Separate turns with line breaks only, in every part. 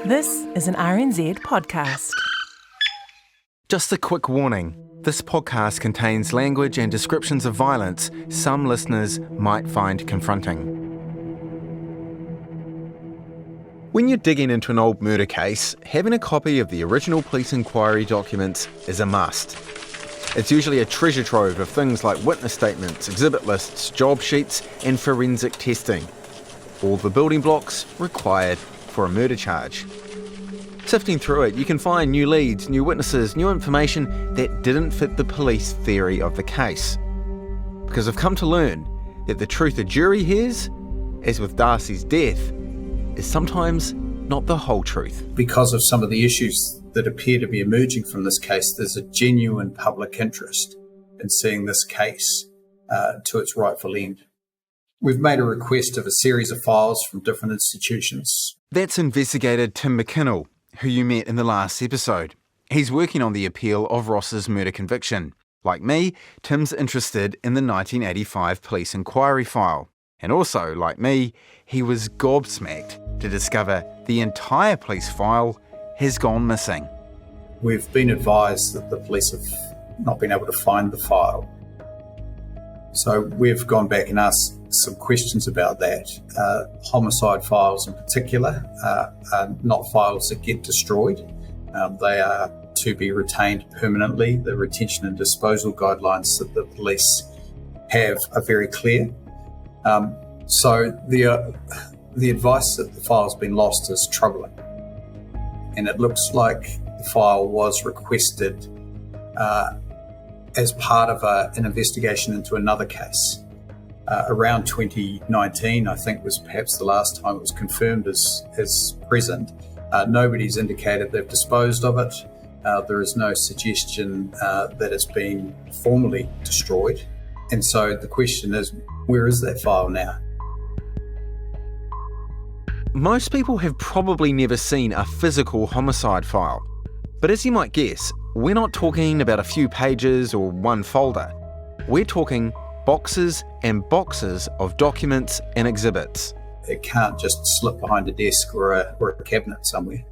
This is an RNZ podcast.
Just a quick warning. This podcast contains language and descriptions of violence some listeners might find confronting. When you're digging into an old murder case, having a copy of the original police inquiry documents is a must. It's usually a treasure trove of things like witness statements, exhibit lists, job sheets, and forensic testing. All the building blocks required for a murder charge. Sifting through it, you can find new leads, new witnesses, new information that didn't fit the police theory of the case. Because I've come to learn that the truth a jury hears, as with Darcy's death, is sometimes not the whole truth.
Because of some of the issues that appear to be emerging from this case, there's a genuine public interest in seeing this case to its rightful end. We've made a request of a series of files from different institutions.
That's investigator Tim McKinnell, who you met in the last episode. He's working on the appeal of Ross's murder conviction. Like me, Tim's interested in the 1985 police inquiry file. And also, like me, he was gobsmacked to discover the entire police file has gone missing.
We've been advised that the police have not been able to find the file. So we've gone back and asked some questions about that. Homicide files in particular are not files that get destroyed. They are to be retained permanently. The retention and disposal guidelines that the police have are very clear. So the advice that the file's been lost is troubling. And it looks like the file was requested as part of an investigation into another case. Around 2019, I think, was perhaps the last time it was confirmed as present. Nobody's indicated they've disposed of it. There is no suggestion that it's been formally destroyed. And so the question is, where is that file now?
Most people have probably never seen a physical homicide file. But as you might guess, we're not talking about a few pages or one folder. We're talking boxes and boxes of documents and exhibits.
It can't just slip behind a desk or a cabinet somewhere.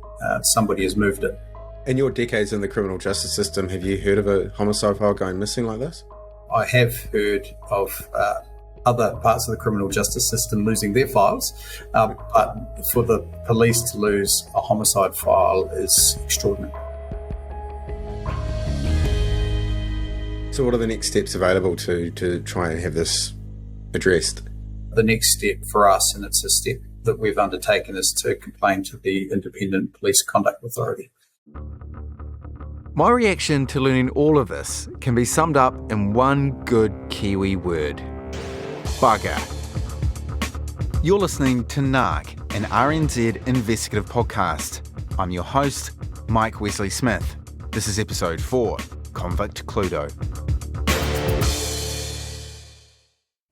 Somebody has moved it.
In your decades in the criminal justice system, have you heard of a homicide file going missing like this?
I have heard of other parts of the criminal justice system losing their files, but for the police to lose a homicide file is extraordinary.
So what are the next steps available to try and have this addressed?
The next step for us, and it's a step that we've undertaken, is to complain to the Independent Police Conduct Authority.
My reaction to learning all of this can be summed up in one good Kiwi word: bugger. You're listening to Nark, an RNZ investigative podcast. I'm your host, Mike Wesley Smith. This is episode 4, Convict Cluedo.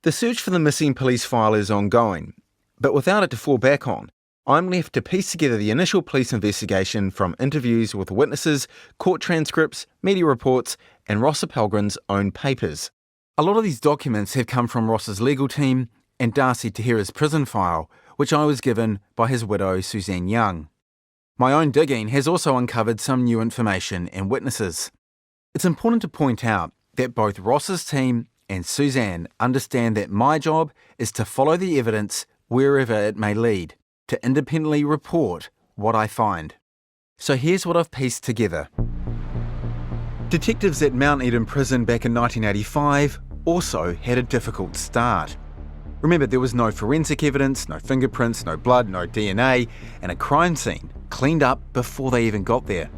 The search for the missing police file is ongoing, but without it to fall back on, I'm left to piece together the initial police investigation from interviews with witnesses, court transcripts, media reports, and Ross Appelgren's own papers. A lot of these documents have come from Ross's legal team and Darcy Te Hira's prison file, which I was given by his widow, Suzanne Young. My own digging has also uncovered some new information and witnesses. It's important to point out that both Ross's team and Suzanne understand that my job is to follow the evidence wherever it may lead, to independently report what I find. So here's what I've pieced together. Detectives at Mount Eden Prison back in 1985 also had a difficult start. Remember, there was no forensic evidence, no fingerprints, no blood, no DNA, and a crime scene cleaned up before they even got there.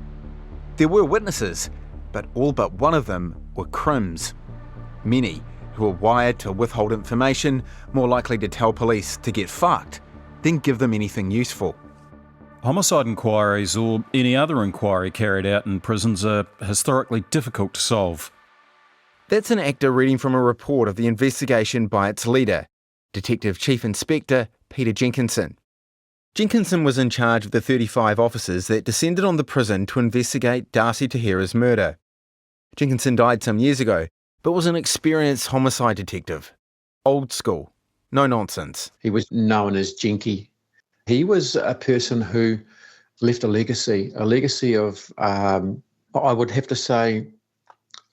There were witnesses, but all but one of them were crims. Many who were wired to withhold information, more likely to tell police to get fucked, than give them anything useful.
Homicide inquiries or any other inquiry carried out in prisons are historically difficult to solve.
That's an actor reading from a report of the investigation by its leader, Detective Chief Inspector Peter Jenkinson. Jenkinson was in charge of the 35 officers that descended on the prison to investigate Darcy Te Hira's murder. Jenkinson died some years ago, but was an experienced homicide detective. Old school, no nonsense.
He was known as Jinky. He was a person who left a legacy of, I would have to say,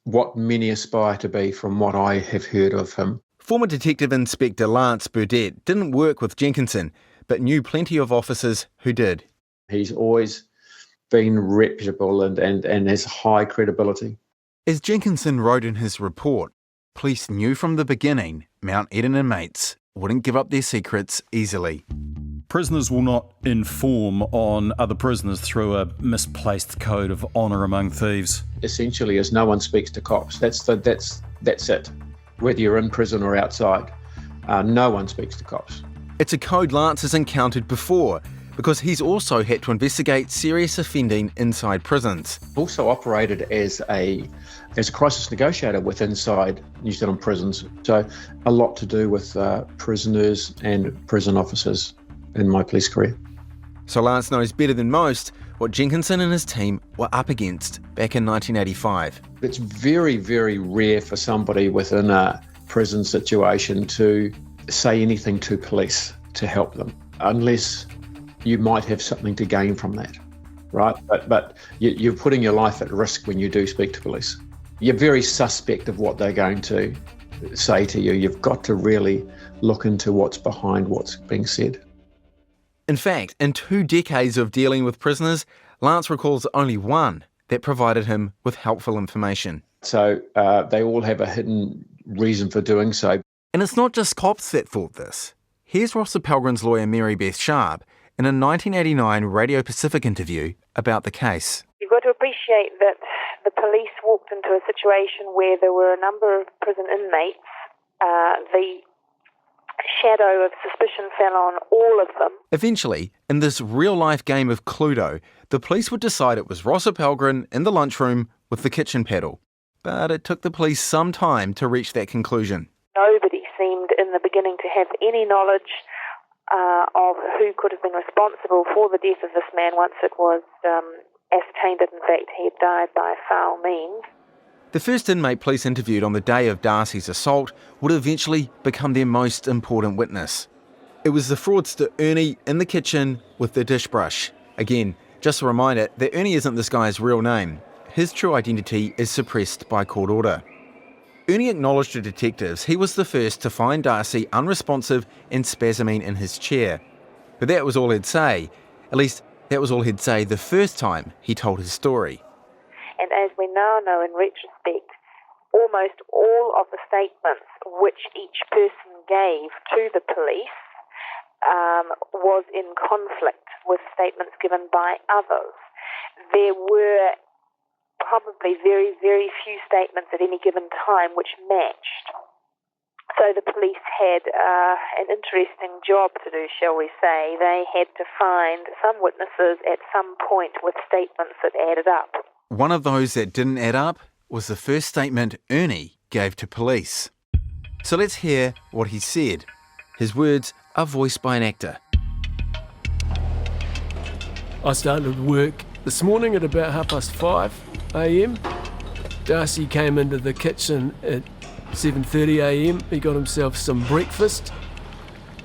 what many aspire to be from what I have heard of him.
Former Detective Inspector Lance Burdett didn't work with Jenkinson, but knew plenty of officers who did.
He's always been reputable and has high credibility.
As Jenkinson wrote in his report, police knew from the beginning Mount Eden inmates wouldn't give up their secrets easily.
Prisoners will not inform on other prisoners through a misplaced code of honour among thieves.
Essentially, as no one speaks to cops. That's it. Whether you're in prison or outside, no one speaks to cops.
It's a code Lance has encountered before, because he's also had to investigate serious offending inside prisons.
Also operated as a crisis negotiator with inside New Zealand prisons. So a lot to do with prisoners and prison officers in my police career.
So Lance knows better than most what Jenkinson and his team were up against back in 1985.
It's very, very rare for somebody within a prison situation to say anything to police to help them, unless you might have something to gain from that, right? But you're putting your life at risk when you do speak to police. You're very suspect of what they're going to say to you. You've got to really look into what's behind what's being said.
In fact, in 2 decades of dealing with prisoners, Lance recalls only one that provided him with helpful information.
So they all have a hidden reason for doing so.
And it's not just cops that thought this. Here's Ross Appelgren's lawyer Mary Beth Sharp in a 1989 Radio Pacific interview about the case.
You've got to appreciate that the police walked into a situation where there were a number of prison inmates. The shadow of suspicion fell on all of them.
Eventually, in this real-life game of Cluedo, the police would decide it was Ross Appelgren in the lunchroom with the kitchen paddle. But it took the police some time to reach that conclusion. Nobody
seemed in the beginning to have any knowledge of who could have been responsible for the death of this man once it was ascertained that in fact he had died by foul means. The first inmate police interviewed on the day of Darcy's assault would eventually become their most important witness. It was the fraudster Ernie in the kitchen with the dish brush. Again, just a reminder that Ernie isn't this guy's real name. His true identity is suppressed by court order. Ernie acknowledged to detectives he was the first to find Darcy unresponsive and spasming in his chair. But that was all he'd say. At least, that was all he'd say the first time he told his story. And as we now know in retrospect, almost all of the statements which each person gave to the police was in conflict with statements given by others. There were probably very, very few statements at any given time which matched. So the police had an interesting job to do, shall we say. They had to find some witnesses at some point with statements that added up. One of those that didn't add up was the first statement Ernie gave to police. So let's hear what he said. His words are voiced by an actor.
I started work this morning at about 5:30 a.m. Darcy came into the kitchen at 7:30 a.m. He got himself some breakfast.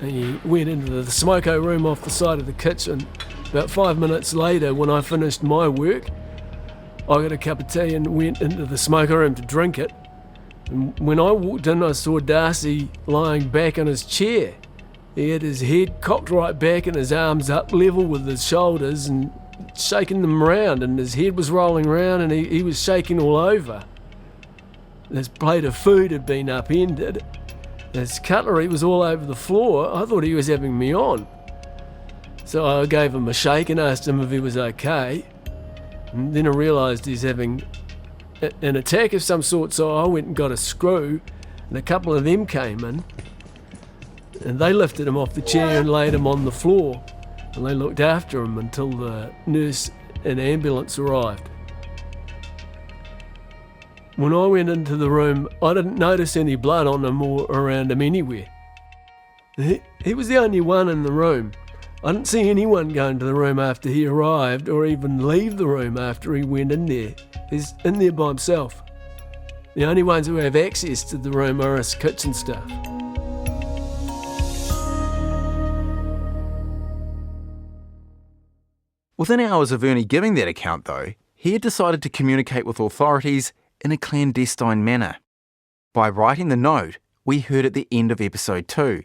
And he went into the smoko room off the side of the kitchen. About 5 minutes later, when I finished my work, I got a cup of tea and went into the smoker room to drink it. And when I walked in, I saw Darcy lying back in his chair. He had his head cocked right back and his arms up level with his shoulders and shaking them around, and his head was rolling around and he was shaking all over. His plate of food had been upended. His cutlery was all over the floor. I thought he was having me on. So I gave him a shake and asked him if he was okay. And then I realised he's having an attack of some sort, so I went and got a screw, and a couple of them came in, and they lifted him off the chair and laid him on the floor, and they looked after him until the nurse and ambulance arrived. When I went into the room, I didn't notice any blood on him or around him anywhere. He was the only one in the room. I didn't see anyone go into the room after he arrived or even leave the room after he went in there. He's in there by himself. The only ones who have access to the room are us kitchen staff.
Within hours of Ernie giving that account, though, he had decided to communicate with authorities in a clandestine manner. By writing the note we heard at the end of episode 2,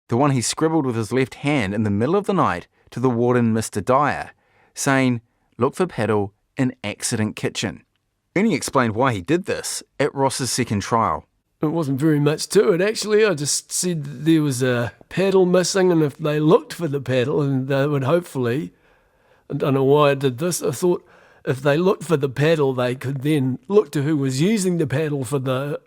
the one he scribbled with his left hand in the middle of the night to the warden, Mr. Dyer, saying, "Look for paddle in accident kitchen." Ernie explained why he did this at Ross's second trial.
It wasn't very much to it, actually. I just said that there was a paddle missing, and if they looked for the paddle, and they would hopefully, I don't know why I did this, I thought if they looked for the paddle, they could then look to who was using the paddle for the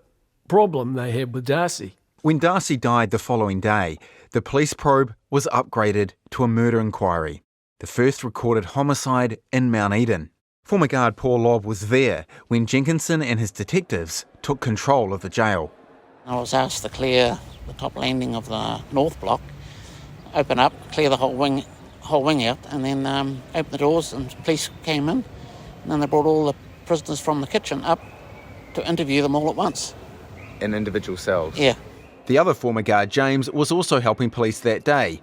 problem they had with Darcy.
When Darcy died the following day, the police probe was upgraded to a murder inquiry, the first recorded homicide in Mount Eden. Former guard Paul Lobb was there when Jenkinson and his detectives took control of the jail.
I was asked to clear the top landing of the north block, open up, clear the whole wing out, and then open the doors, and police came in, and then they brought all the prisoners from the kitchen up to interview them all at once.
In individual cells?
Yeah.
The other former guard, James, was also helping police that day,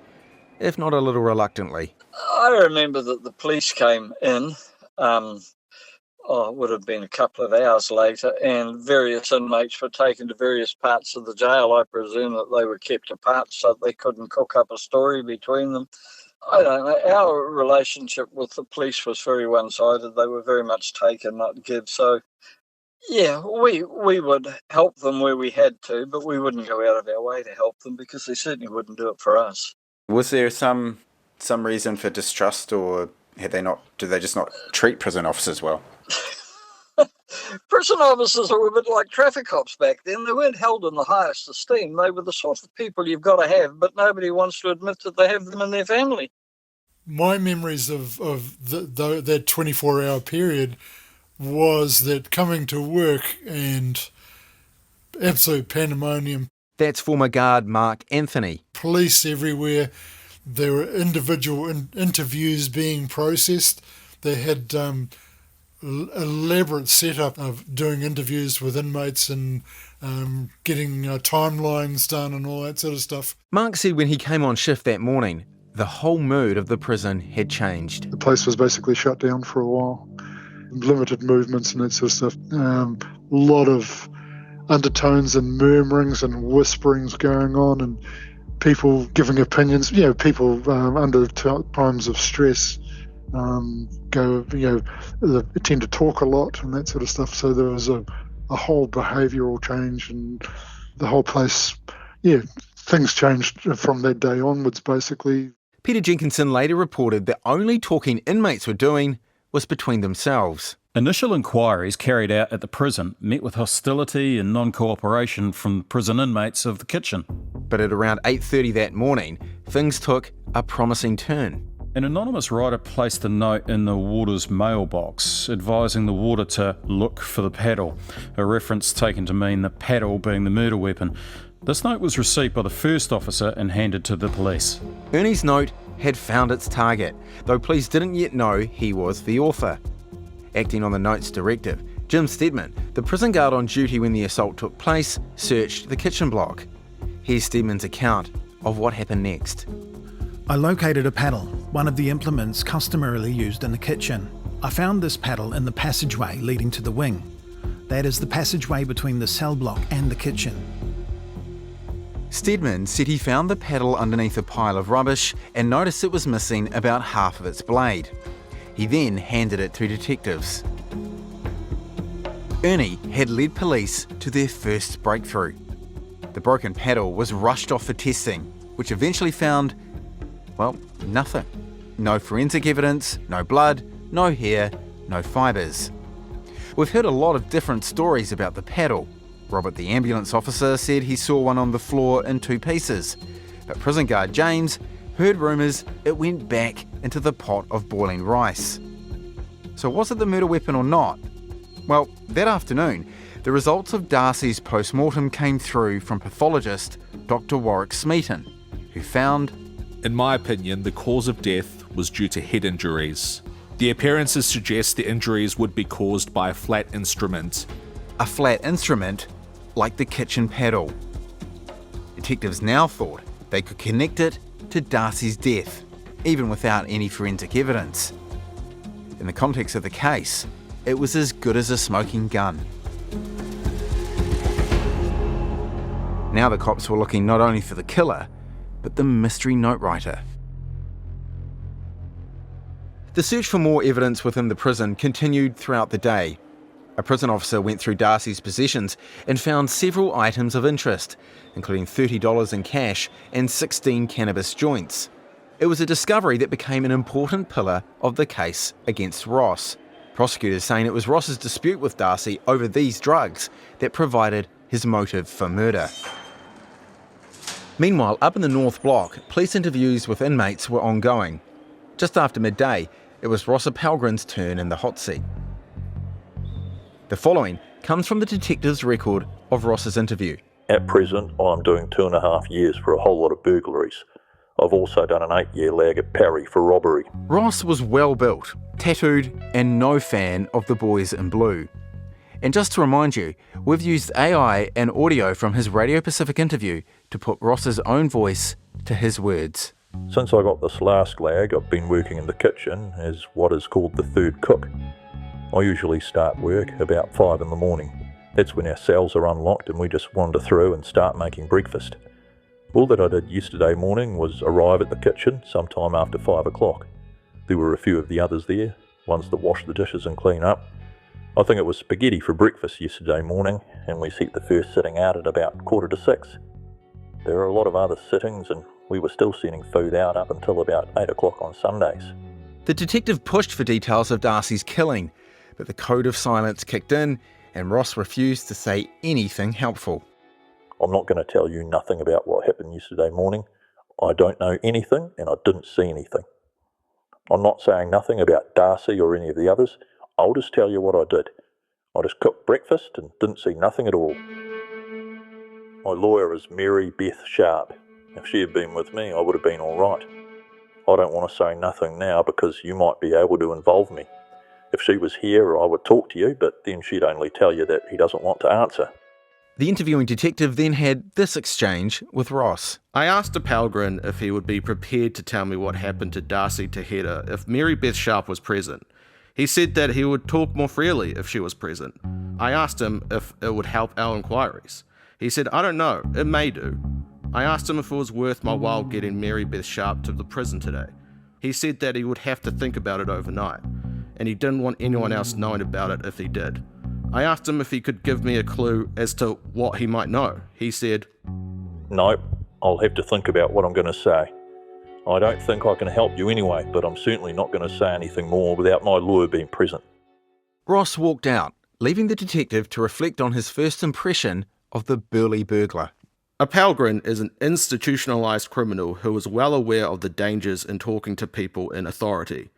if not a little reluctantly.
I remember that the police came in, it would have been a couple of hours later, and various inmates were taken to various parts of the jail. I presume that they were kept apart so they couldn't cook up a story between them. I don't know. Our relationship with the police was very one-sided. They were very much take and not give. So, yeah, we would help them where we had to, but we wouldn't go out of our way to help them because they certainly wouldn't do it for us.
Was there some reason for distrust, or did they just not treat prison officers well?
Prison officers were a bit like traffic cops back then. They weren't held in the highest esteem. They were the sort of people you've got to have, but nobody wants to admit that they have them in their family.
My memories of that 24-hour period was that coming to work and absolute pandemonium.
That's former guard Mark Anthony.
Police everywhere. There were individual interviews being processed. They had elaborate setup of doing interviews with inmates and getting timelines done and all that sort of stuff.
Mark said when he came on shift that morning, the whole mood of the prison had changed.
The place was basically shut down for a while. Limited movements and that sort of stuff. A lot of undertones and murmurings and whisperings going on, and people giving opinions. People under times of stress they tend to talk a lot and that sort of stuff. So there was a whole behavioural change, and the whole place, things changed from that day onwards, basically.
Peter Jenkinson later reported the only talking inmates were doing was between themselves.
Initial inquiries carried out at the prison met with hostility and non-cooperation from prison inmates of the kitchen.
But at around 8:30 that morning, things took a promising turn.
An anonymous writer placed a note in the warder's mailbox advising the warder to look for the paddle, a reference taken to mean the paddle being the murder weapon. This note was received by the first officer and handed to the police.
Ernie's note had found its target, though police didn't yet know he was the author. Acting on the note's directive, Jim Stedman, the prison guard on duty when the assault took place, searched the kitchen block. Here's Stedman's account of what happened next.
I located a paddle, one of the implements customarily used in the kitchen. I found this paddle in the passageway leading to the wing. That is the passageway between the cell block and the kitchen.
Stedman said he found the paddle underneath a pile of rubbish and noticed it was missing about half of its blade. He then handed it to detectives. Ernie had led police to their first breakthrough. The broken paddle was rushed off for testing, which eventually found, nothing. No forensic evidence, no blood, no hair, no fibres. We've heard a lot of different stories about the paddle. Robert, the ambulance officer, said he saw one on the floor in 2 pieces. But prison guard James heard rumours it went back into the pot of boiling rice. So was it the murder weapon or not? Well, that afternoon, the results of Darcy's post-mortem came through from pathologist Dr. Warwick Smeaton, who found,
in my opinion, the cause of death was due to head injuries. The appearances suggest the injuries would be caused by a flat instrument.
A flat instrument like the kitchen paddle. Detectives now thought they could connect it to Darcy's death, even without any forensic evidence. In the context of the case, it was as good as a smoking gun. Now the cops were looking not only for the killer, but the mystery note writer. The search for more evidence within the prison continued throughout the day. A prison officer went through Darcy's possessions and found several items of interest, including $30 in cash and 16 cannabis joints. It was a discovery that became an important pillar of the case against Ross. Prosecutors saying it was Ross's dispute with Darcy over these drugs that provided his motive for murder. Meanwhile, up in the North Block, police interviews with inmates were ongoing. Just after midday, it was Ross Appelgren's turn in the hot seat. The following comes from the detective's record of Ross's interview.
At present, I'm doing 2.5 years for a whole lot of burglaries. I've also done an 8-year lag at Parry for robbery.
Ross was well built, tattooed, and no fan of the boys in blue. And just to remind you, we've used AI and audio from his Radio Pacific interview to put Ross's own voice to his words.
Since I got this last lag, I've been working in the kitchen as what is called the third cook. I usually start work about 5 in the morning. That's when our cells are unlocked and we just wander through and start making breakfast. All that I did yesterday morning was arrive at the kitchen sometime after 5 o'clock. There were a few of the others there, ones that wash the dishes and clean up. I think it was spaghetti for breakfast yesterday morning, and we set the first sitting out at about 5:45. There are a lot of other sittings, and we were still sending food out up until about 8 o'clock on Sundays.
The detective pushed for details of Darcy's killing, but the code of silence kicked in, and Ross refused to say anything helpful.
I'm not going to tell you nothing about what happened yesterday morning. I don't know anything, and I didn't see anything. I'm not saying nothing about Darcy or any of the others. I'll just tell you what I did. I just cooked breakfast and didn't see nothing at all. My lawyer is Mary Beth Sharp. If she had been with me, I would have been all right. I don't want to say nothing now because you might be able to involve me. If she was here, I would talk to you, but then she'd only tell you that he doesn't want to answer.
The interviewing detective then had this exchange with Ross.
I asked Appelgren if he would be prepared to tell me what happened to Darcy Te Hira if Mary Beth Sharp was present. He said that he would talk more freely if she was present. I asked him if it would help our inquiries. He said, I don't know, it may do. I asked him if it was worth my while getting Mary Beth Sharp to the prison today. He said that he would have to think about it overnight, and he didn't want anyone else knowing about it if he did. I asked him if he could give me a clue as to what he might know. He said,
No, I'll have to think about what I'm going to say. I don't think I can help you anyway, but I'm certainly not going to say anything more without my lawyer being present.
Ross walked out, leaving the detective to reflect on his first impression of the burly burglar.
Appelgren is an institutionalised criminal who is well aware of the dangers in talking to people in authority.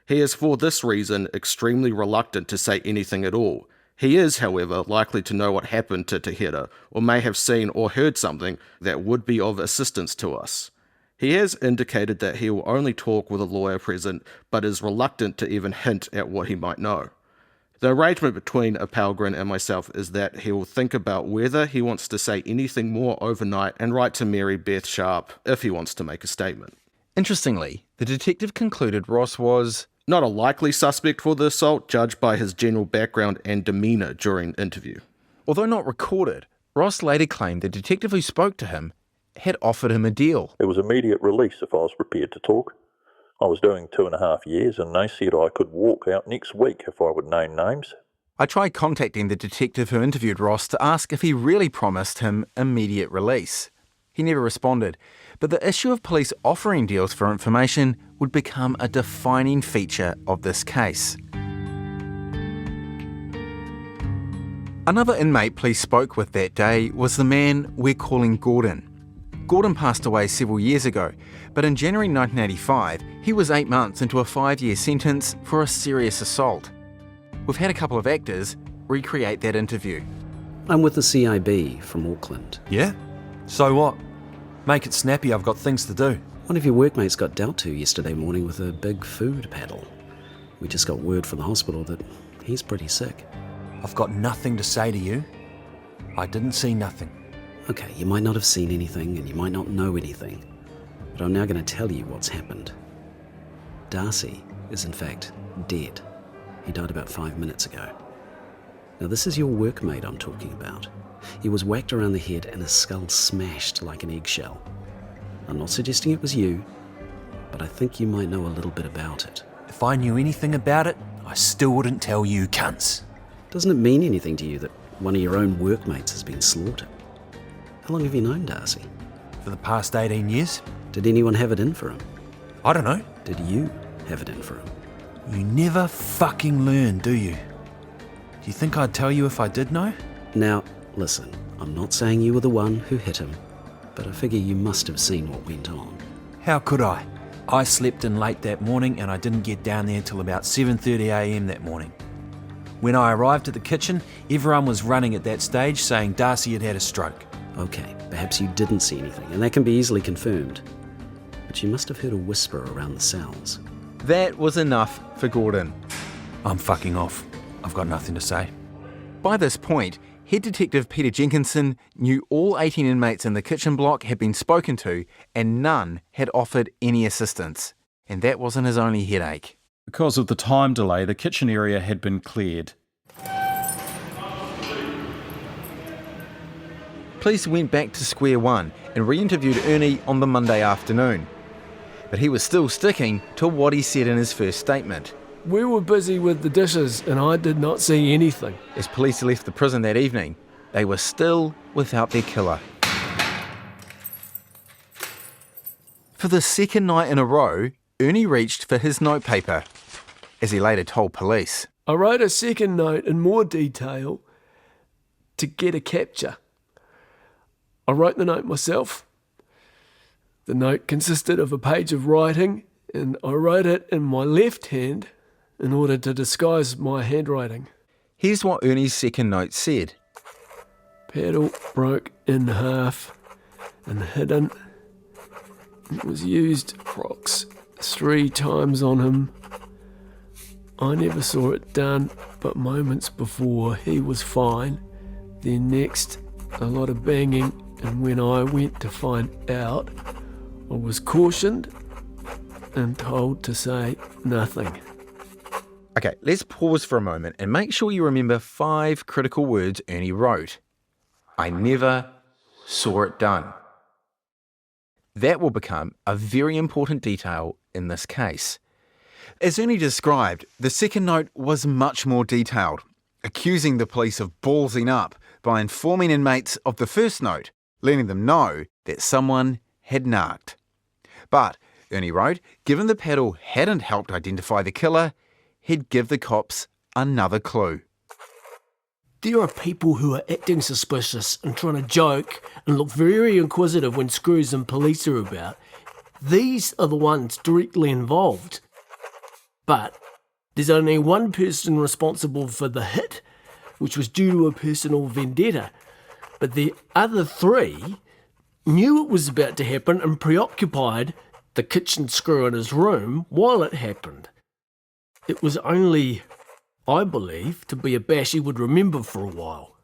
He is for this reason extremely reluctant to say anything at all. He is, however, likely to know what happened to Te Hira, or may have seen or heard something that would be of assistance to us. He has indicated that he will only talk with a lawyer present, but is reluctant to even hint at what he might know. The arrangement between Appelgren and myself is that he will think about whether he wants to say anything more overnight and write to Mary Beth Sharp if he wants to make a statement.
Interestingly, the detective concluded Ross was
not a likely suspect for the assault, judged by his general background and demeanour during interview.
Although not recorded, Ross later claimed the detective who spoke to him had offered him a deal.
It was immediate release if I was prepared to talk. I was doing 2.5 years and they said I could walk out next week if I would name names.
I tried contacting the detective who interviewed Ross to ask if he really promised him immediate release. He never responded, but the issue of police offering deals for information would become a defining feature of this case. Another inmate police spoke with that day was the man we're calling Gordon. Gordon passed away several years ago, but in January 1985, he was 8 months into a 5-year sentence for a serious assault. We've had a couple of actors recreate that interview.
I'm with the CIB from Auckland.
Yeah? So what? Make it snappy, I've got things to do.
One of your workmates got dealt to yesterday morning with a big food paddle. We just got word from the hospital that he's pretty sick.
I've got nothing to say to you. I didn't see nothing.
Okay, you might not have seen anything and you might not know anything, but I'm now going to tell you what's happened. Darcy is in fact dead. He died about 5 minutes ago. Now, this is your workmate I'm talking about. He was whacked around the head and his skull smashed like an eggshell. I'm not suggesting it was you, but I think you might know a little bit about it.
If I knew anything about it, I still wouldn't tell you cunts.
Doesn't it mean anything to you that one of your own workmates has been slaughtered? How long have you known Darcy?
For the past 18 years.
Did anyone have it in for him?
I don't know.
Did you have it in for him?
You never fucking learn, do you? Do you think I'd tell you if I did know?
Now, listen, I'm not saying you were the one who hit him, but I figure you must have seen what went on.
How could I? I slept in late that morning and I didn't get down there till about 7:30 a.m. that morning. When I arrived at the kitchen, everyone was running at that stage saying Darcy had had a stroke.
Okay, perhaps you didn't see anything, and that can be easily confirmed. But you must have heard a whisper around the cells.
That was enough for Gordon.
I'm fucking off. I've got nothing to say.
By this point, Head Detective Peter Jenkinson knew all 18 inmates in the kitchen block had been spoken to and none had offered any assistance. And that wasn't his only headache.
Because of the time delay, the kitchen area had been cleared.
Police went back to square one and re-interviewed Ernie on the Monday afternoon. But he was still sticking to what he said in his first statement.
We were busy with the dishes and I did not see anything.
As police left the prison that evening, they were still without their killer. For the second night in a row, Ernie reached for his notepaper, as he later told police.
I wrote a second note in more detail to get a capture. I wrote the note myself. The note consisted of a page of writing, and I wrote it in my left hand in order to disguise my handwriting.
Here's what Ernie's second note said.
Paddle broke in half and hidden. It was used approx 3 times on him. I never saw it done, but moments before he was fine. Then next, a lot of banging, and when I went to find out, I was cautioned and told to say nothing.
Okay, let's pause for a moment and make sure you remember 5 critical words Ernie wrote. I never saw it done. That will become a very important detail in this case. As Ernie described, the second note was much more detailed, accusing the police of ballsing up by informing inmates of the first note, letting them know that someone had narked. But, Ernie wrote, given the paddle hadn't helped identify the killer, he'd give the cops another clue.
There are people who are acting suspicious and trying to joke and look very inquisitive when screws and police are about. These are the ones directly involved. But there's only one person responsible for the hit, which was due to a personal vendetta. But the other 3 knew it was about to happen and preoccupied the kitchen screw in his room while it happened. It was only, I believe, to be a bash he would remember for a while.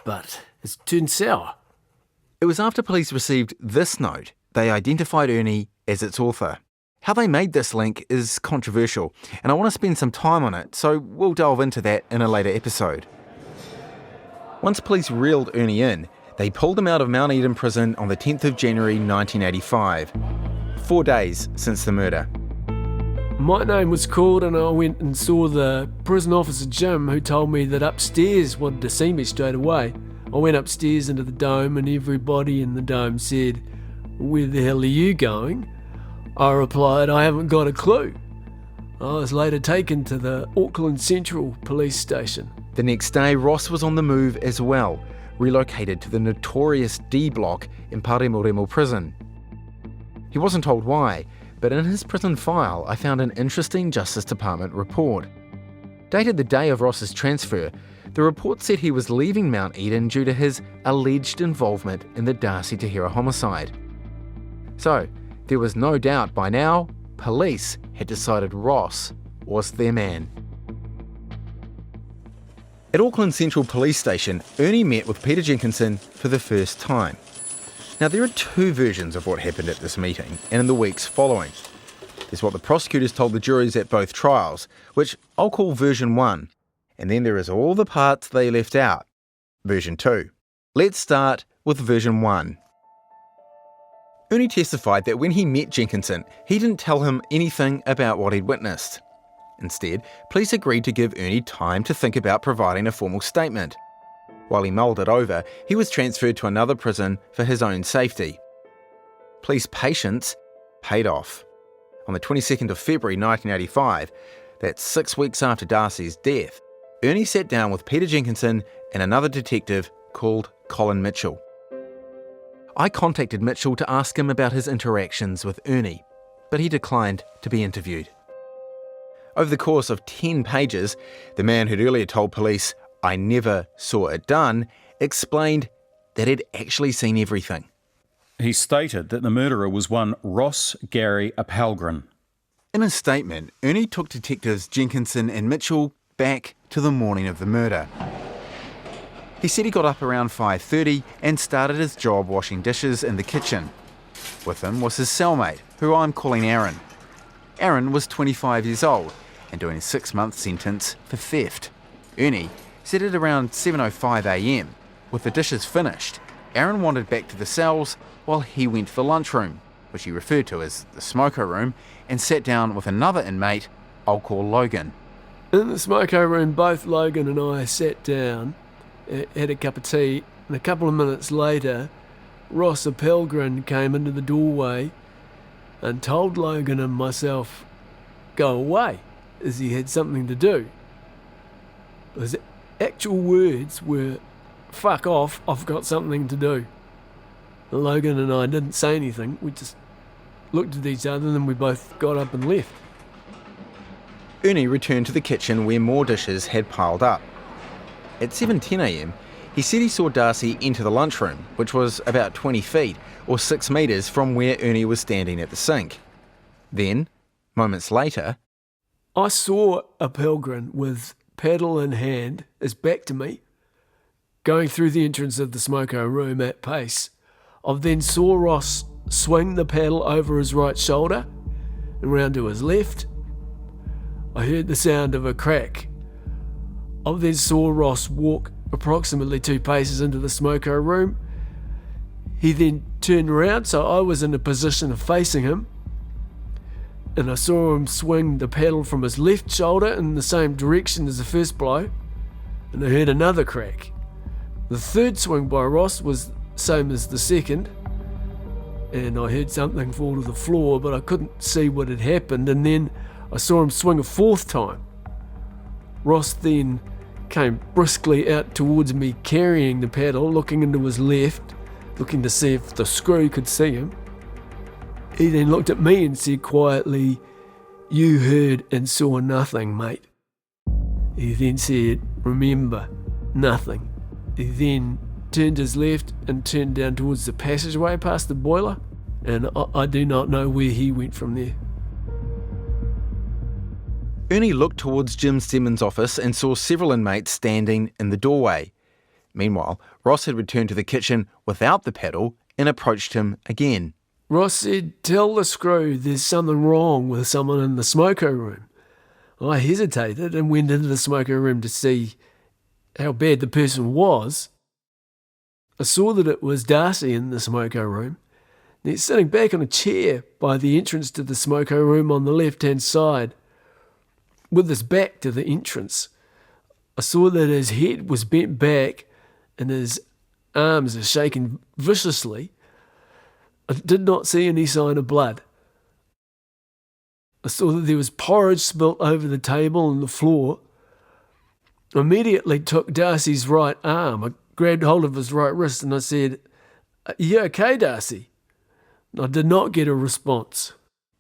But it's turned sour.
It was after police received this note they identified Ernie as its author. How they made this link is controversial, and I want to spend some time on it, so we'll delve into that in a later episode. Once police reeled Ernie in, they pulled him out of Mount Eden prison on the 10th of January 1985, 4 days since the murder.
My name was called and I went and saw the prison officer Jim, who told me that upstairs wanted to see me straight away. I went upstairs into the dome and everybody in the dome said, "Where the hell are you going?" I replied, "I haven't got a clue." I was later taken to the Auckland Central police station.
The next day, Ross was on the move as well, relocated to the notorious D block in Paremoremo prison. He wasn't told why, but in his prison file I found an interesting Justice Department report. Dated the day of Ross's transfer, the report said he was leaving Mount Eden due to his alleged involvement in the Darcy Te Hira homicide. So, there was no doubt by now, police had decided Ross was their man. At Auckland Central Police Station, Ernie met with Peter Jenkinson for the first time. Now, there are 2 versions of what happened at this meeting and in the weeks following. There's what the prosecutors told the juries at both trials, which I'll call version 1, and then there is all the parts they left out, version 2. Let's start with version 1. Ernie testified that when he met Jenkinson, he didn't tell him anything about what he'd witnessed. Instead, police agreed to give Ernie time to think about providing a formal statement. While he mulled it over, he was transferred to another prison for his own safety. Police patience paid off. On the 22nd of February 1985, that's 6 weeks after Darcy's death, Ernie sat down with Peter Jenkinson and another detective called Colin Mitchell. I contacted Mitchell to ask him about his interactions with Ernie, but he declined to be interviewed. Over the course of 10 pages, the man who'd earlier told police, "I never saw it done," explained that he'd actually seen everything.
He stated that the murderer was one Ross Appelgren.
In a statement, Ernie took detectives Jenkinson and Mitchell back to the morning of the murder. He said he got up around 5:30 and started his job washing dishes in the kitchen. With him was his cellmate, who I'm calling Aaron. Aaron was 25 years old and doing a 6-month sentence for theft. Ernie said at around 7:05 a.m, with the dishes finished, Aaron wandered back to the cells while he went to the lunchroom, which he referred to as the smoker room, and sat down with another inmate I'll call Logan.
In the smoker room, both Logan and I sat down, had a cup of tea, and a couple of minutes later, Ross Appelgren came into the doorway and told Logan and myself, "Go away," as he had something to do. His actual words were, "Fuck off, I've got something to do." And Logan and I didn't say anything, we just looked at each other and then we both got up and left.
Ernie returned to the kitchen where more dishes had piled up. At 7:10 a.m, he said he saw Darcy enter the lunchroom, which was about 20 feet or 6 metres from where Ernie was standing at the sink. Then, moments later,
I saw Appelgren with paddle in hand, his back to me, going through the entrance of the smoker room at pace. I then saw Ross swing the paddle over his right shoulder and round to his left. I heard the sound of a crack. I then saw Ross walk approximately 2 paces into the smoker room. He then turned around, so I was in a position of facing him, and I saw him swing the paddle from his left shoulder in the same direction as the first blow, and I heard another crack. The third swing by Ross was same as the second, and I heard something fall to the floor, but I couldn't see what had happened, and then I saw him swing a 4th time. Ross then came briskly out towards me carrying the paddle, looking into his left, looking to see if the screw could see him. He then looked at me and said quietly, "You heard and saw nothing, mate." He then said, "Remember, nothing." He then turned his left and turned down towards the passageway past the boiler, and I do not know where he went from there.
Ernie looked towards Jim Simmons' office and saw several inmates standing in the doorway. Meanwhile, Ross had returned to the kitchen without the paddle and approached him again.
Ross said, "Tell the screw there's something wrong with someone in the smoker room." I hesitated and went into the smoker room to see how bad the person was. I saw that it was Darcy in the smoker room. He's sitting back on a chair by the entrance to the smoker room on the left-hand side, with his back to the entrance. I saw that his head was bent back and his arms are shaking viciously. I did not see any sign of blood. I saw that there was porridge spilt over the table and the floor. I immediately took Darcy's right arm. I grabbed hold of his right wrist and I said, "Are you okay, Darcy?" I did not get a response.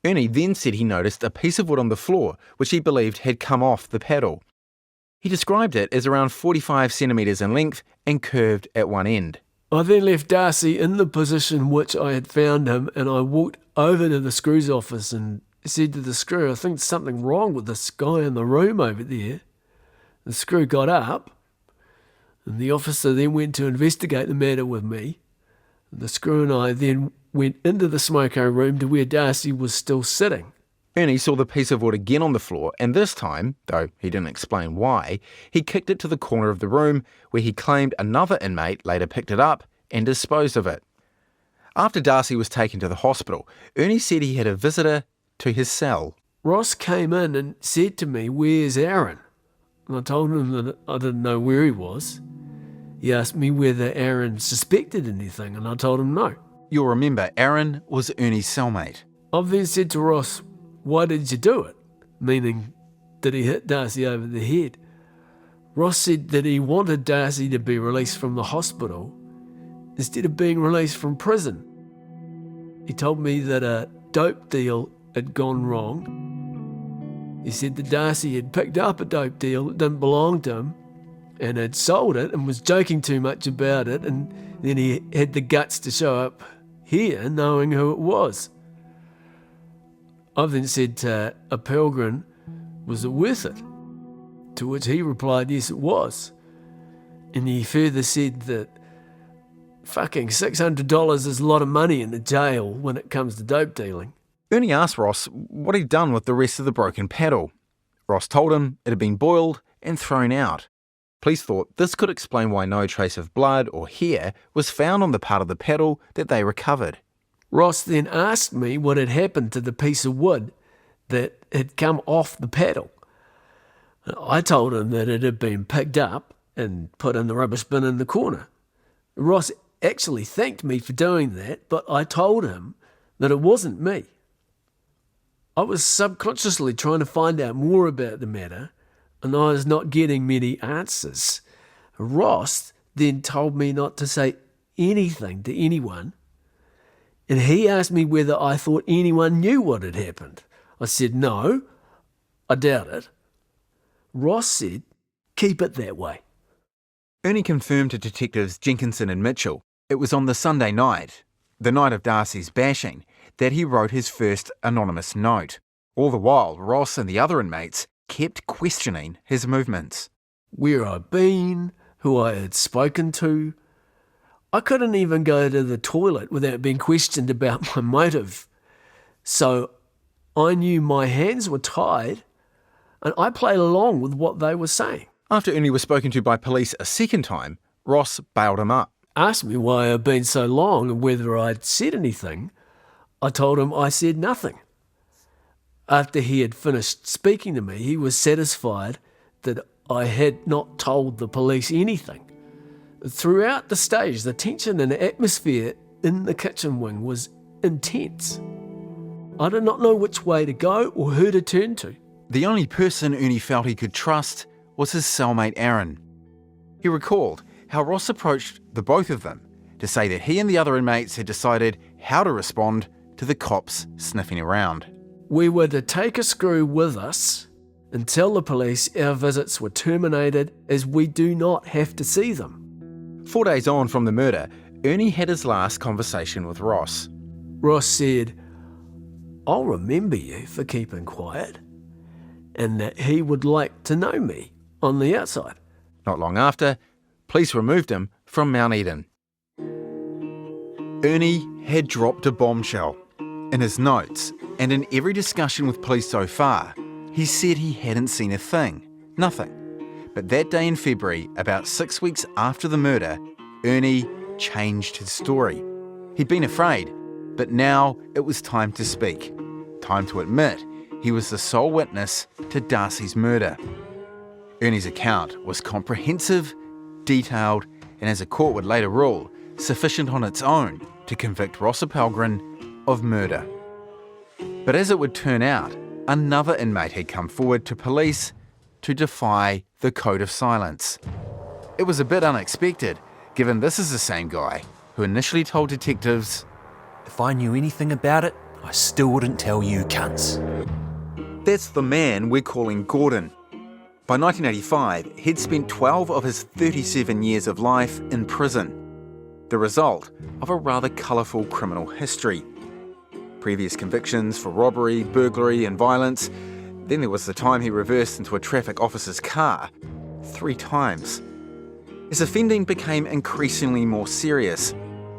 Ernie then said he noticed a piece of wood on the floor, which he believed had come off the paddle. He described it as around 45 centimetres in length and curved at one end.
I then left Darcy in the position which I had found him, and I walked over to the screw's office and said to the screw, "I think there's something wrong with this guy in the room over there." The screw got up, and the officer then went to investigate the matter with me. The screw and I then went into the smoker room to where Darcy was still sitting.
Ernie saw the piece of wood again on the floor, and this time, though he didn't explain why, he kicked it to the corner of the room where he claimed another inmate later picked it up and disposed of it. After Darcy was taken to the hospital, Ernie said he had a visitor to his cell.
Ross came in and said to me, "Where's Aaron?" And I told him that I didn't know where he was. He asked me whether Aaron suspected anything, and I told him no.
You'll remember Aaron was Ernie's cellmate.
I've then said to Ross, "Why did you do it?" Meaning, did he hit Darcy over the head? Ross said that he wanted Darcy to be released from the hospital instead of being released from prison. He told me that a dope deal had gone wrong. He said that Darcy had picked up a dope deal that didn't belong to him and had sold it and was joking too much about it, and then he had the guts to show up here knowing who it was. I've then said to Appelgren, "Was it worth it?" To which he replied, "Yes, it was." And he further said that fucking $600 is a lot of money in the jail when it comes to dope dealing.
Ernie asked Ross what he'd done with the rest of the broken paddle. Ross told him it had been boiled and thrown out. Police thought this could explain why no trace of blood or hair was found on the part of the paddle that they recovered.
Ross then asked me what had happened to the piece of wood that had come off the paddle. I told him that it had been picked up and put in the rubbish bin in the corner. Ross actually thanked me for doing that, but I told him that it wasn't me. I was subconsciously trying to find out more about the matter, and I was not getting many answers. Ross then told me not to say anything to anyone, and he asked me whether I thought anyone knew what had happened. I said no, I doubt it. Ross said, "Keep it that way."
Ernie confirmed to detectives Jenkinson and Mitchell it was on the Sunday night, the night of Darcy's bashing, that he wrote his first anonymous note. All the while, Ross and the other inmates kept questioning his movements.
Where I'd been, who I had spoken to. I couldn't even go to the toilet without being questioned about my motive. So I knew my hands were tied, and I played along with what they were saying.
After Ernie was spoken to by police a second time, Ross bailed him up.
Asked me why I'd been so long and whether I'd said anything. I told him I said nothing. After he had finished speaking to me, he was satisfied that I had not told the police anything. Throughout the stage, the tension and atmosphere in the kitchen wing was intense. I did not know which way to go or who to turn to.
The only person Ernie felt he could trust was his cellmate Aaron. He recalled how Ross approached the both of them to say that he and the other inmates had decided how to respond to the cops sniffing around.
We were to take a screw with us and tell the police our visits were terminated as we do not have to see them.
4 days on from the murder, Ernie had his last conversation with Ross.
Ross said, "I'll remember you for keeping quiet," and that he would like to know me on the outside.
Not long after, police removed him from Mount Eden. Ernie had dropped a bombshell. In his notes, and in every discussion with police so far, he said he hadn't seen a thing, nothing. But that day in February, about 6 weeks after the murder, Ernie changed his story. He'd been afraid, but now it was time to speak. Time to admit he was the sole witness to Darcy's murder. Ernie's account was comprehensive, detailed, and as a court would later rule, sufficient on its own to convict Ross Appelgren of murder. But as it would turn out, another inmate had come forward to police to defy the code of silence. It was a bit unexpected, given this is the same guy who initially told detectives,
"If I knew anything about it, I still wouldn't tell you cunts."
That's the man we're calling Gordon. By 1985, he'd spent 12 of his 37 years of life in prison, the result of a rather colourful criminal history. Previous convictions for robbery, burglary and violence. Then there was the time he reversed into a traffic officer's car 3 times. His offending became increasingly more serious.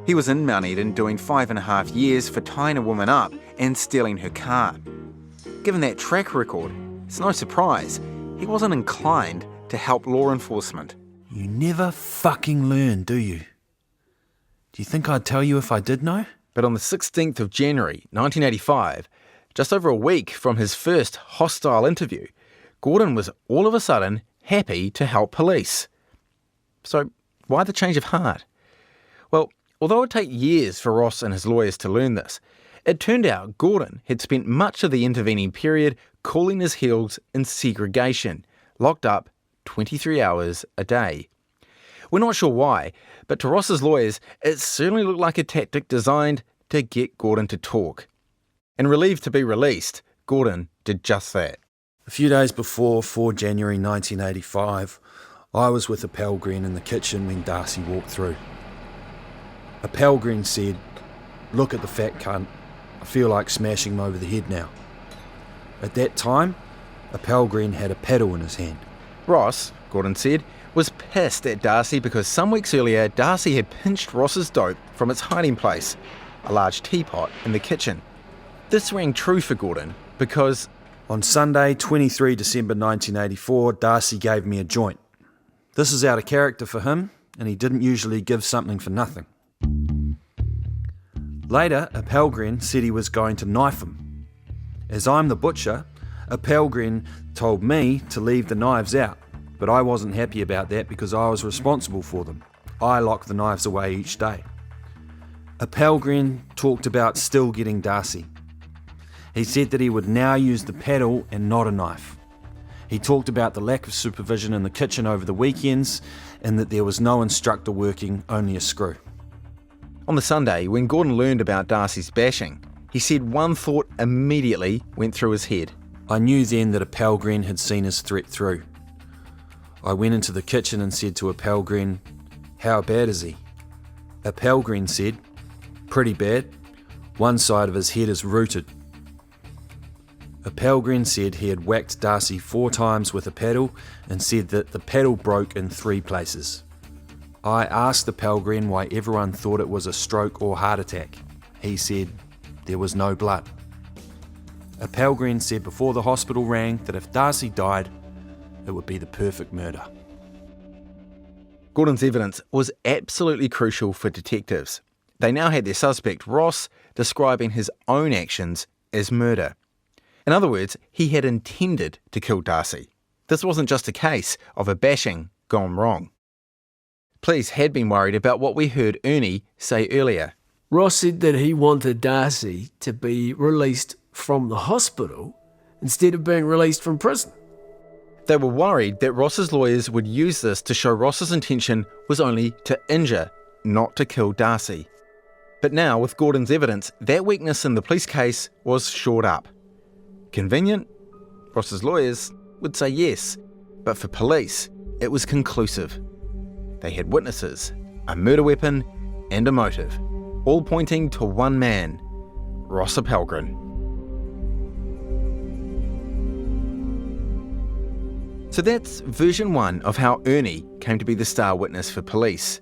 He was in Mount Eden doing 5.5 years for tying a woman up and stealing her car. Given that track record, it's no surprise he wasn't inclined to help law enforcement.
You never fucking learn, do you? Do you think I'd tell you if I did know?
But on the 16th of January 1985, just over a week from his first hostile interview, Gordon was all of a sudden happy to help police. So why the change of heart? Well, although it would take years for Ross and his lawyers to learn this, it turned out Gordon had spent much of the intervening period cooling his heels in segregation, locked up 23 hours a day. We're not sure why, but to Ross's lawyers, it certainly looked like a tactic designed to get Gordon to talk. And relieved to be released, Gordon did just that.
A few days before 4 January 1985, I was with Appelgren in the kitchen when Darcy walked through. Appelgren said, "Look at the fat cunt. I feel like smashing him over the head now." At that time, Appelgren had a paddle in his hand.
Ross, Gordon said, was pissed at Darcy because some weeks earlier Darcy had pinched Ross's dope from its hiding place, a large teapot in the kitchen. This rang true for Gordon because
on Sunday, 23 December 1984, Darcy gave me a joint. This is out of character for him, and he didn't usually give something for nothing. Later, Appelgren said he was going to knife him. As I'm the butcher, Appelgren told me to leave the knives out, but I wasn't happy about that because I was responsible for them. I lock the knives away each day. Appelgren talked about still getting Darcy. He said that he would now use the paddle and not a knife. He talked about the lack of supervision in the kitchen over the weekends and that there was no instructor working, only a screw.
On the Sunday, when Gordon learned about Darcy's bashing, he said one thought immediately went through his head.
I knew then that Appelgren had seen his threat through. I went into the kitchen and said to Appelgren, "How bad is he?" Appelgren said, "Pretty bad. One side of his head is rooted." Appelgren said he had whacked Darcy 4 times with a paddle and said that the paddle broke in 3 places. I asked Appelgren why everyone thought it was a stroke or heart attack. He said there was no blood. Appelgren said before the hospital rang that if Darcy died, it would be the perfect murder.
Gordon's evidence was absolutely crucial for detectives. They now had their suspect, Ross, describing his own actions as murder. In other words, he had intended to kill Darcy. This wasn't just a case of a bashing gone wrong. Police had been worried about what we heard Ernie say earlier.
Ross said that he wanted Darcy to be released from the hospital instead of being released from prison.
They were worried that Ross's lawyers would use this to show Ross's intention was only to injure, not to kill Darcy. But now, with Gordon's evidence, that weakness in the police case was shored up. Convenient? Ross's lawyers would say yes, but for police, it was conclusive. They had witnesses, a murder weapon, and a motive, all pointing to one man, Ross Appelgren. So that's version 1 of how Ernie came to be the star witness for police.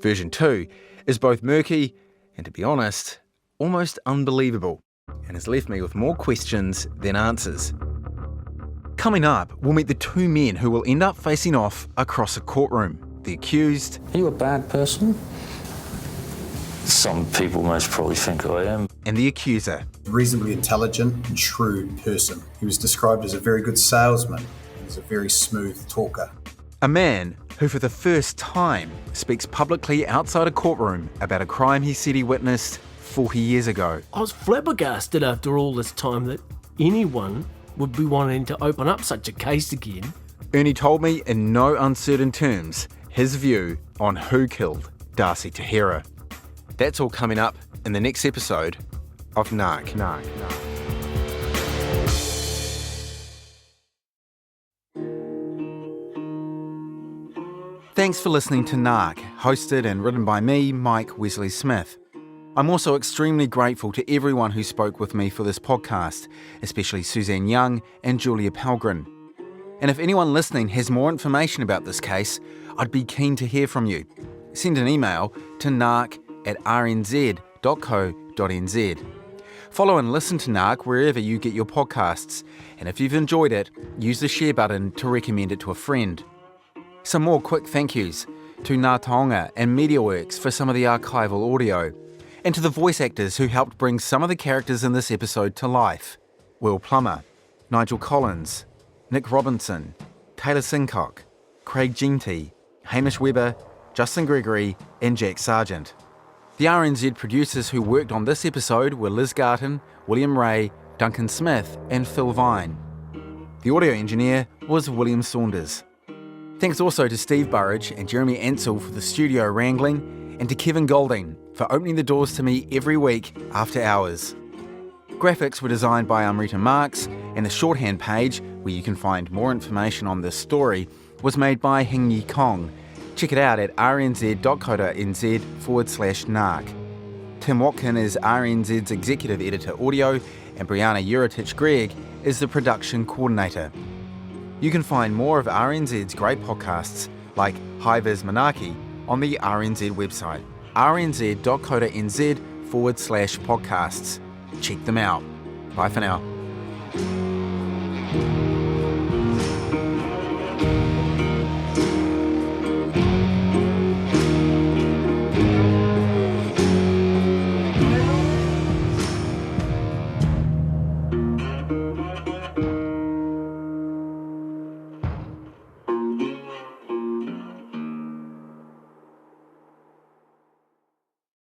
Version 2 is both murky and, to be honest, almost unbelievable, and has left me with more questions than answers. Coming up, we'll meet the 2 men who will end up facing off across a courtroom. The accused.
Are you a bad person? Some people most probably think I am.
And the accuser.
Reasonably intelligent and shrewd person. He was described as a very good salesman. He was a very smooth talker.
A man who for the first time speaks publicly outside a courtroom about a crime he said he witnessed 40 years ago.
I was flabbergasted after all this time that anyone would be wanting to open up such a case again.
Ernie told me in no uncertain terms his view on who killed Darcy Te Hira. That's all coming up in the next episode of Nark. Thanks for listening to Nark, hosted and written by me, Mike Wesley-Smith. I'm also extremely grateful to everyone who spoke with me for this podcast, especially Suzanne Young and Julia Appelgren. And if anyone listening has more information about this case, I'd be keen to hear from you. Send an email to nark@rnz.co.nz. Follow and listen to Nark wherever you get your podcasts, and if you've enjoyed it, use the share button to recommend it to a friend. Some more quick thank yous to Ngā Taonga and Mediaworks for some of the archival audio, and to the voice actors who helped bring some of the characters in this episode to life. Will Plummer, Nigel Collins, Nick Robinson, Taylor Sincock, Craig Genty, Hamish Webber, Justin Gregory and Jack Sargent. The RNZ producers who worked on this episode were Liz Garton, William Ray, Duncan Smith and Phil Vine. The audio engineer was William Saunders. Thanks also to Steve Burridge and Jeremy Ansell for the studio wrangling, and to Kevin Golding for opening the doors to me every week after hours. Graphics were designed by Amrita Marks, and the shorthand page, where you can find more information on this story, was made by Hing-Yi Kong. Check it out at rnz.co.nz/nark. Tim Watkin is RNZ's Executive Editor Audio, and Brianna Uritich-Gregg is the Production Coordinator. You can find more of RNZ's great podcasts, like High Vis Manaki, on the RNZ website, rnz.co.nz/podcasts. Check them out. Bye for now.